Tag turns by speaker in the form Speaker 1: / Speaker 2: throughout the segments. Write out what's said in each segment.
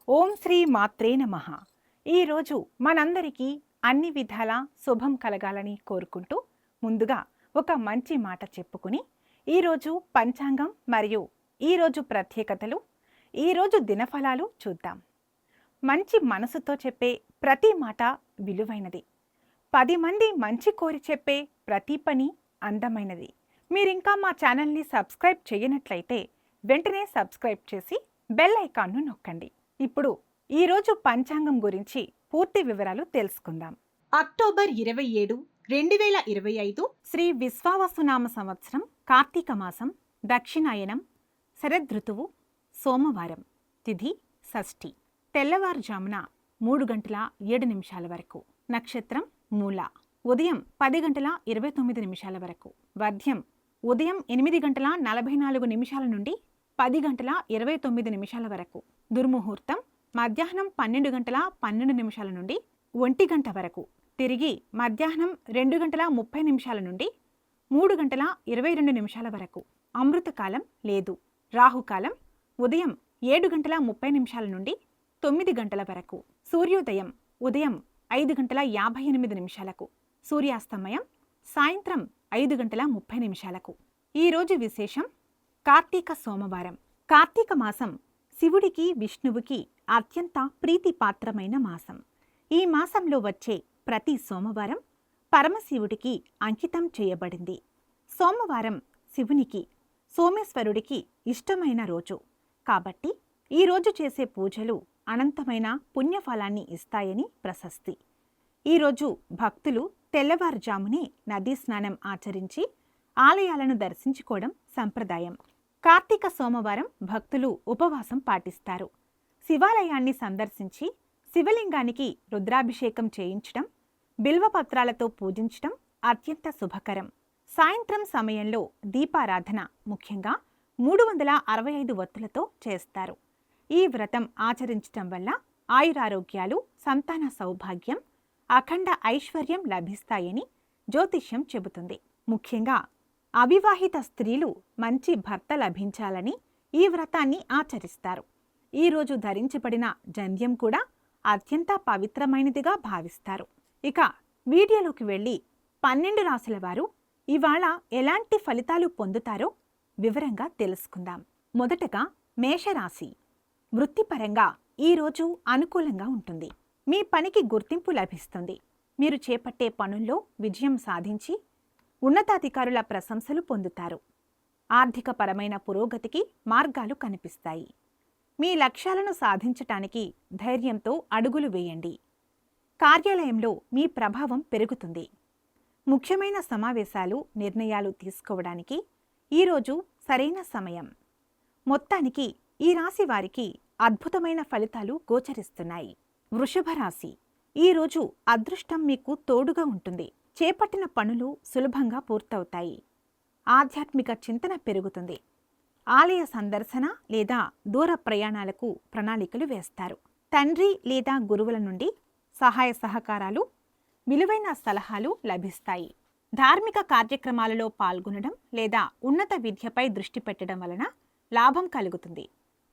Speaker 1: ఓం శ్రీ మాత్రే నమః. ఈరోజు మనందరికీ అన్ని విధాల శుభం కలగాలని కోరుకుంటూ ముందుగా ఒక మంచి మాట చెప్పుకుని ఈరోజు పంచాంగం మరియు ఈరోజు ప్రత్యేకతలు, ఈరోజు దినఫలాలు చూద్దాం. మంచి మనసుతో చెప్పే ప్రతి మాట విలువైనది. 10 మంది మంచి కోరి చెప్పే ప్రతి పని అందమైనది. మీరింకా మా ఛానల్ని సబ్స్క్రైబ్ చేయనట్లయితే వెంటనే సబ్స్క్రైబ్ చేసి బెల్ ఐకాన్ను నొక్కండి. ఇప్పుడు ఈరోజు పంచాంగం గురించి పూర్తి వివరాలు తెలుసుకుందాం.
Speaker 2: అక్టోబర్ 27, 2025
Speaker 1: శ్రీ విశ్వావసునామ సంవత్సరం కార్తీక మాసం దక్షిణాయనం శరదృతువు సోమవారం తిథి షష్ఠి తెల్లవారుజామున 3:07 వరకు నక్షత్రం మూల ఉదయం 10:29 వరకు వర్ధ్యం ఉదయం 8:44 నుండి 10:29 వరకు దుర్ముహూర్తం మధ్యాహ్నం 12:12 నుండి 1 గంట వరకు తిరిగి మధ్యాహ్నం 2:30 నుండి 3:22 వరకు అమృతకాలం లేదు. రాహుకాలం ఉదయం 7:30 నుండి 9 గంటల వరకు సూర్యోదయం ఉదయం 5:58 సూర్యాస్తమయం సాయంత్రం 5:30 ఈరోజు విశేషం కార్తీక సోమవారం. కార్తీక మాసం శివుడికి విష్ణువుకి అత్యంత ప్రీతిపాత్రమైన మాసం. ఈ మాసంలో వచ్చే ప్రతి సోమవారం పరమశివుడికి అంకితం చేయబడింది. సోమవారం శివునికి సోమేశ్వరుడికి ఇష్టమైన రోజు కాబట్టి ఈరోజు చేసే పూజలు అనంతమైన పుణ్యఫలాన్ని ఇస్తాయని ప్రశస్తి. ఈరోజు భక్తులు తెల్లవారుజామునే నదీ స్నానం ఆచరించి ఆలయాలను దర్శించుకోవడం సంప్రదాయం. కార్తీక సోమవారం భక్తులు ఉపవాసం పాటిస్తారు. శివాలయాన్ని సందర్శించి శివలింగానికి రుద్రాభిషేకం చేయించడం, బిల్వపత్రాలతో పూజించడం అత్యంత శుభకరం. సాయంత్రం సమయంలో దీపారాధన ముఖ్యంగా 365 ఒత్తులతో చేస్తారు. ఈ వ్రతం ఆచరించటం వల్ల ఆయురారోగ్యాలు, సంతాన సౌభాగ్యం, అఖండ ఐశ్వర్యం లభిస్తాయని జ్యోతిష్యం చెబుతుంది. ముఖ్యంగా అవివాహిత స్త్రీలు మంచి భర్త లభించాలని ఈ వ్రతాన్ని ఆచరిస్తారు. ఈరోజు ధరించబడిన జంధ్యం కూడా అత్యంత పవిత్రమైనదిగా భావిస్తారు. ఇక వీడియోలోకి వెళ్ళి 12 రాశుల వారు ఇవాళ ఎలాంటి ఫలితాలు పొందుతారో వివరంగా తెలుసుకుందాం. మొదటగా మేషరాశి. వృత్తిపరంగా ఈరోజు అనుకూలంగా ఉంటుంది. మీ పనికి గుర్తింపు లభిస్తుంది. మీరు చేపట్టే పనుల్లో విజయం సాధించి ఉన్నతాధికారుల ప్రశంసలు పొందుతారు. ఆర్థికపరమైన పురోగతికి మార్గాలు కనిపిస్తాయి. మీ లక్ష్యాలను సాధించటానికి ధైర్యంతో అడుగులు వేయండి. కార్యాలయంలో మీ ప్రభావం పెరుగుతుంది. ముఖ్యమైన సమావేశాలు, నిర్ణయాలు తీసుకోవడానికి ఈరోజు సరైన సమయం. మొత్తానికి ఈ రాశి వారికి అద్భుతమైన ఫలితాలు గోచరిస్తున్నాయి. వృషభ రాశి. ఈరోజు అదృష్టం మీకు తోడుగా ఉంటుంది. చేపట్టిన పనులు సులభంగా పూర్తవుతాయి. ఆధ్యాత్మిక చింతన పెరుగుతుంది. ఆలయ సందర్శన లేదా దూర ప్రయాణాలకు ప్రణాళికలు వేస్తారు. తండ్రి లేదా గురువుల నుండి సహాయ సహకారాలు, విలువైన సలహాలు లభిస్తాయి. ధార్మిక కార్యక్రమాలలో పాల్గొనడం లేదా ఉన్నత విద్యపై దృష్టి పెట్టడం వలన లాభం కలుగుతుంది.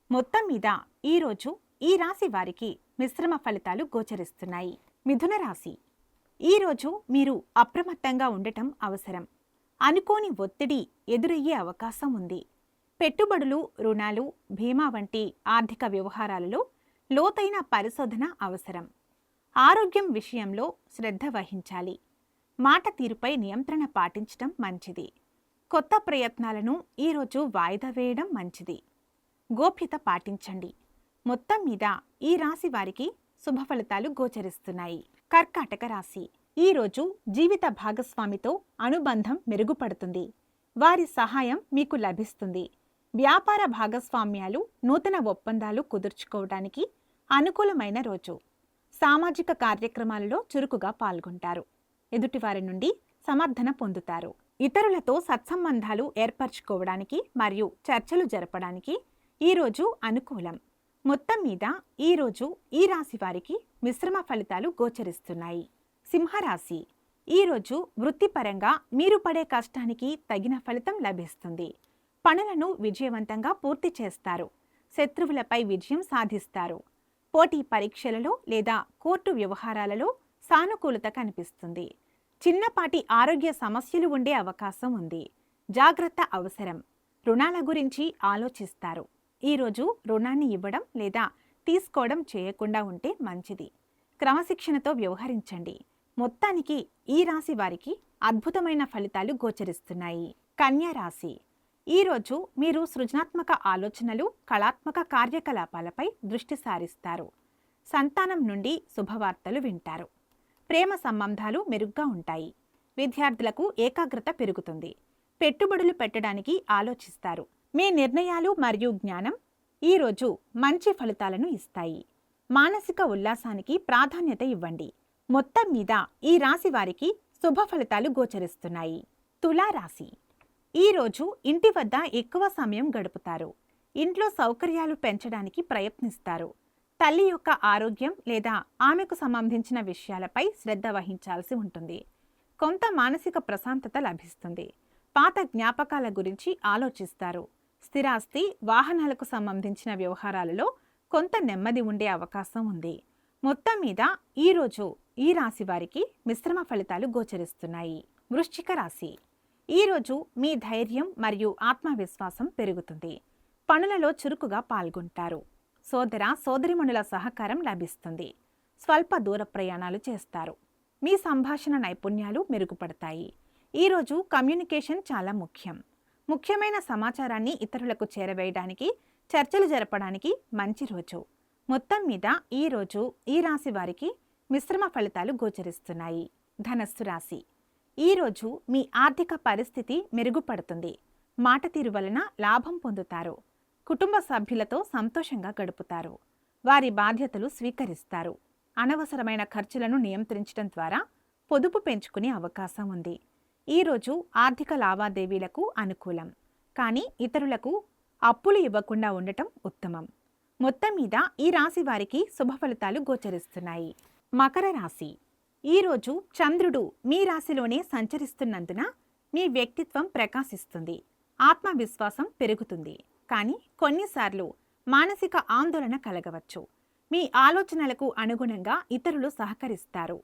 Speaker 1: మొత్తం మీద ఈరోజు ఈ రాశి వారికి మిశ్రమ ఫలితాలు గోచరిస్తున్నాయి. మిథున రాశి. ఈరోజు మీరు అప్రమత్తంగా ఉండటం అవసరం. అనుకోని ఒత్తిడి ఎదురయ్యే అవకాశం ఉంది. పెట్టుబడులు, రుణాలు, బీమా వంటి ఆర్థిక వ్యవహారాలలో లోతైన పరిశోధన అవసరం. ఆరోగ్యం విషయంలో శ్రద్ధ వహించాలి. మాట తీరుపై నియంత్రణ పాటించడం మంచిది. కొత్త ప్రయత్నాలను ఈరోజు వాయిదా వేయడం మంచిది. గోప్యత పాటించండి. మొత్తం మీద ఈ రాశి వారికి శుభ ఫలితాలు గోచరిస్తున్నాయి. కర్కాటక రాశి. ఈరోజు జీవిత భాగస్వామితో అనుబంధం మెరుగుపడుతుంది. వారి సహాయం మీకు లభిస్తుంది. వ్యాపార భాగస్వామ్యాలు, నూతన ఒప్పందాలు కుదుర్చుకోవడానికి అనుకూలమైన రోజు. సామాజిక కార్యక్రమాలలో చురుకుగా పాల్గొంటారు. ఎదుటివారి నుండి సమర్థన పొందుతారు. ఇతరులతో సత్సంబంధాలు ఏర్పరచుకోవడానికి మరియు చర్చలు జరపడానికి ఈరోజు అనుకూలం. మొత్తం మీద ఈరోజు ఈ రాశి వారికి మిశ్రమ ఫలితాలు గోచరిస్తున్నాయి. సింహరాశి. ఈరోజు వృత్తిపరంగా మీరు పడే కష్టానికి తగిన ఫలితం లభిస్తుంది. పనులను విజయవంతంగా పూర్తి చేస్తారు. శత్రువులపై విజయం సాధిస్తారు. పోటీ పరీక్షలలో లేదా కోర్టు వ్యవహారాలలో సానుకూలత కనిపిస్తుంది. చిన్నపాటి ఆరోగ్య సమస్యలు ఉండే అవకాశం ఉంది. జాగ్రత్త అవసరం. రుణాల గురించి ఆలోచిస్తారు. ఈరోజు రుణాన్ని ఇవ్వడం లేదా తీసుకోవడం చేయకుండా ఉంటే మంచిది. క్రమశిక్షణతో వ్యవహరించండి. మొత్తానికి ఈ రాశి వారికి అద్భుతమైన ఫలితాలు గోచరిస్తున్నాయి. కన్యా రాశి. ఈరోజు మీరు సృజనాత్మక ఆలోచనలు, కళాత్మక కార్యకలాపాలపై దృష్టి సారిస్తారు. సంతానం నుండి శుభవార్తలు వింటారు. ప్రేమ సంబంధాలు మెరుగ్గా ఉంటాయి. విద్యార్థులకు ఏకాగ్రత పెరుగుతుంది. పెట్టుబడులు పెట్టడానికి ఆలోచిస్తారు. మీ నిర్ణయాలు మరియు జ్ఞానం ఈరోజు మంచి ఫలితాలను ఇస్తాయి. మానసిక ఉల్లాసానికి ప్రాధాన్యత ఇవ్వండి. మొత్తం మీద ఈ రాశి వారికి శుభ ఫలితాలు గోచరిస్తున్నాయి. తులారాశి. ఈరోజు ఇంటి వద్ద ఎక్కువ సమయం గడుపుతారు. ఇంట్లో సౌకర్యాలు పెంచడానికి ప్రయత్నిస్తారు. తల్లి యొక్క ఆరోగ్యం లేదా ఆమెకు సంబంధించిన విషయాలపై శ్రద్ధ వహించాల్సి ఉంటుంది. కొంత మానసిక ప్రశాంతత లభిస్తుంది. పాత జ్ఞాపకాల గురించి ఆలోచిస్తారు. స్థిరాస్తి, వాహనాలకు సంబంధించిన వ్యవహారాలలో కొంత నెమ్మది ఉండే అవకాశం ఉంది. మొత్తం మీద ఈరోజు ఈ రాశి వారికి మిశ్రమ ఫలితాలు గోచరిస్తున్నాయి. వృశ్చిక రాశి. ఈరోజు మీ ధైర్యం మరియు ఆత్మవిశ్వాసం పెరుగుతుంది. పనులలో చురుకుగా పాల్గొంటారు. సోదర సోదరిమణుల సహకారం లభిస్తుంది. స్వల్ప దూర ప్రయాణాలు చేస్తారు. మీ సంభాషణ నైపుణ్యాలు మెరుగుపడతాయి. ఈరోజు కమ్యూనికేషన్ చాలా ముఖ్యం. ముఖ్యమైన సమాచారాన్ని ఇతరులకు చేరవేయడానికి, చర్చలు జరపడానికి మంచి రోజు. మొత్తం మీద ఈరోజు ఈ రాశి వారికి మిశ్రమ ఫలితాలు గోచరిస్తున్నాయి. ధనస్సు రాశి. ఈరోజు మీ ఆర్థిక పరిస్థితి మెరుగుపడుతుంది. మాట తీరు వలన లాభం పొందుతారు. కుటుంబ సభ్యులతో సంతోషంగా గడుపుతారు. వారి బాధ్యతలు స్వీకరిస్తారు. అనవసరమైన ఖర్చులను నియంత్రించడం ద్వారా పొదుపు పెంచుకునే అవకాశం ఉంది. ఈరోజు ఆర్థిక లావాదేవీలకు అనుకూలం. కానీ ఇతరులకు అప్పులు ఇవ్వకుండా ఉండటం ఉత్తమం. మొత్తం మీద ఈ రాశి వారికి శుభ ఫలితాలు గోచరిస్తున్నాయి. మకర రాశి. ఈరోజు చంద్రుడు మీ రాశిలోనే సంచరిస్తున్నందున మీ వ్యక్తిత్వం ప్రకాశిస్తుంది. ఆత్మవిశ్వాసం పెరుగుతుంది. కానీ కొన్నిసార్లు మానసిక ఆందోళన కలగవచ్చు. మీ ఆలోచనలకు అనుగుణంగా ఇతరులు సహకరిస్తారు.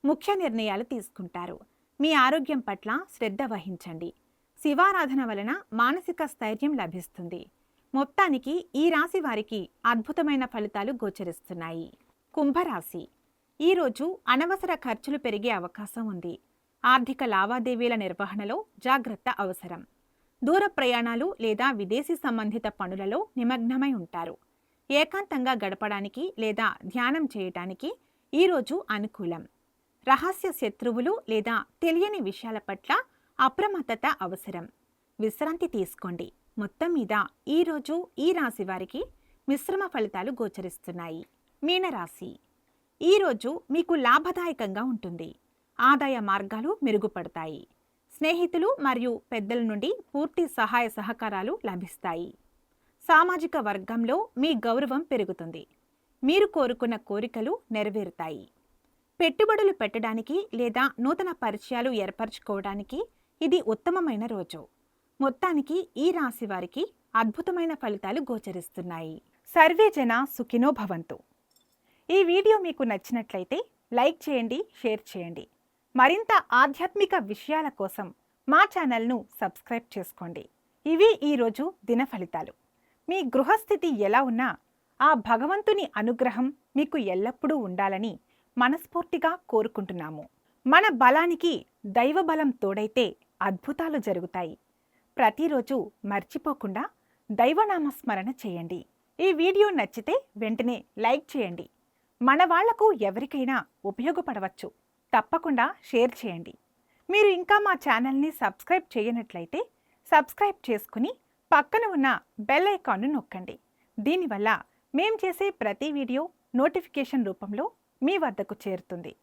Speaker 1: ముఖ్య నిర్ణయాలు తీసుకుంటారు. మీ ఆరోగ్యం పట్ల శ్రద్ధ వహించండి. శివారాధన వలన మానసిక స్థైర్యం లభిస్తుంది. మొత్తానికి ఈ రాశి వారికి అద్భుతమైన ఫలితాలు గోచరిస్తున్నాయి. కుంభరాశి. ఈరోజు అనవసర ఖర్చులు పెరిగే అవకాశం ఉంది. ఆర్థిక లావాదేవీల నిర్వహణలో జాగ్రత్త అవసరం. దూర ప్రయాణాలు లేదా విదేశీ సంబంధిత పనులలో నిమగ్నమై ఉంటారు. ఏకాంతంగా గడపడానికి లేదా ధ్యానం చేయటానికి ఈరోజు అనుకూలం. రహస్య శత్రువులు లేదా తెలియని విషయాల పట్ల అప్రమత్తత అవసరం. విశ్రాంతి తీసుకోండి. మొత్తం మీద ఈరోజు ఈ రాశి వారికి మిశ్రమ ఫలితాలు గోచరిస్తున్నాయి. మీనరాశి. ఈరోజు మీకు లాభదాయకంగా ఉంటుంది. ఆదాయ మార్గాలు మెరుగుపడతాయి. స్నేహితులు మరియు పెద్దల నుండి పూర్తి సహాయ సహకారాలు లభిస్తాయి. సామాజిక వర్గంలో మీ గౌరవం పెరుగుతుంది. మీరు కోరుకున్న కోరికలు నెరవేరుతాయి. పెట్టుబడులు పెట్టడానికి లేదా నూతన పరిచయాలు ఏర్పరచుకోవడానికి ఇది ఉత్తమమైన రోజు. మొత్తానికి ఈ రాశి వారికి అద్భుతమైన ఫలితాలు గోచరిస్తున్నాయి. సర్వే జన సుఖినో భవంతు. ఈ వీడియో మీకు నచ్చినట్లయితే లైక్ చేయండి, షేర్ చేయండి. మరింత ఆధ్యాత్మిక విషయాల కోసం మా ఛానల్ను సబ్స్క్రైబ్ చేసుకోండి. ఇవి ఈరోజు దిన ఫలితాలు. మీ గృహస్థితి ఎలా ఉన్నా ఆ భగవంతుని అనుగ్రహం మీకు ఎల్లప్పుడూ ఉండాలని మనస్ఫూర్తిగా కోరుకుంటున్నాము. మన బలానికి దైవ బలం తోడైతే అద్భుతాలు జరుగుతాయి. ప్రతిరోజు మర్చిపోకుండా దైవనామస్మరణ చేయండి. ఈ వీడియో నచ్చితే వెంటనే లైక్ చేయండి. మన వాళ్లకు ఎవరికైనా ఉపయోగపడవచ్చు. తప్పకుండా షేర్ చేయండి. మీరు ఇంకా మా ఛానల్ని సబ్స్క్రైబ్ చేయనట్లయితే సబ్స్క్రైబ్ చేసుకుని పక్కన ఉన్న బెల్ ఐకాన్ను నొక్కండి. దీనివల్ల మేం చేసే ప్రతి వీడియో నోటిఫికేషన్ రూపంలో మీ వద్దకు చేరుతుంది.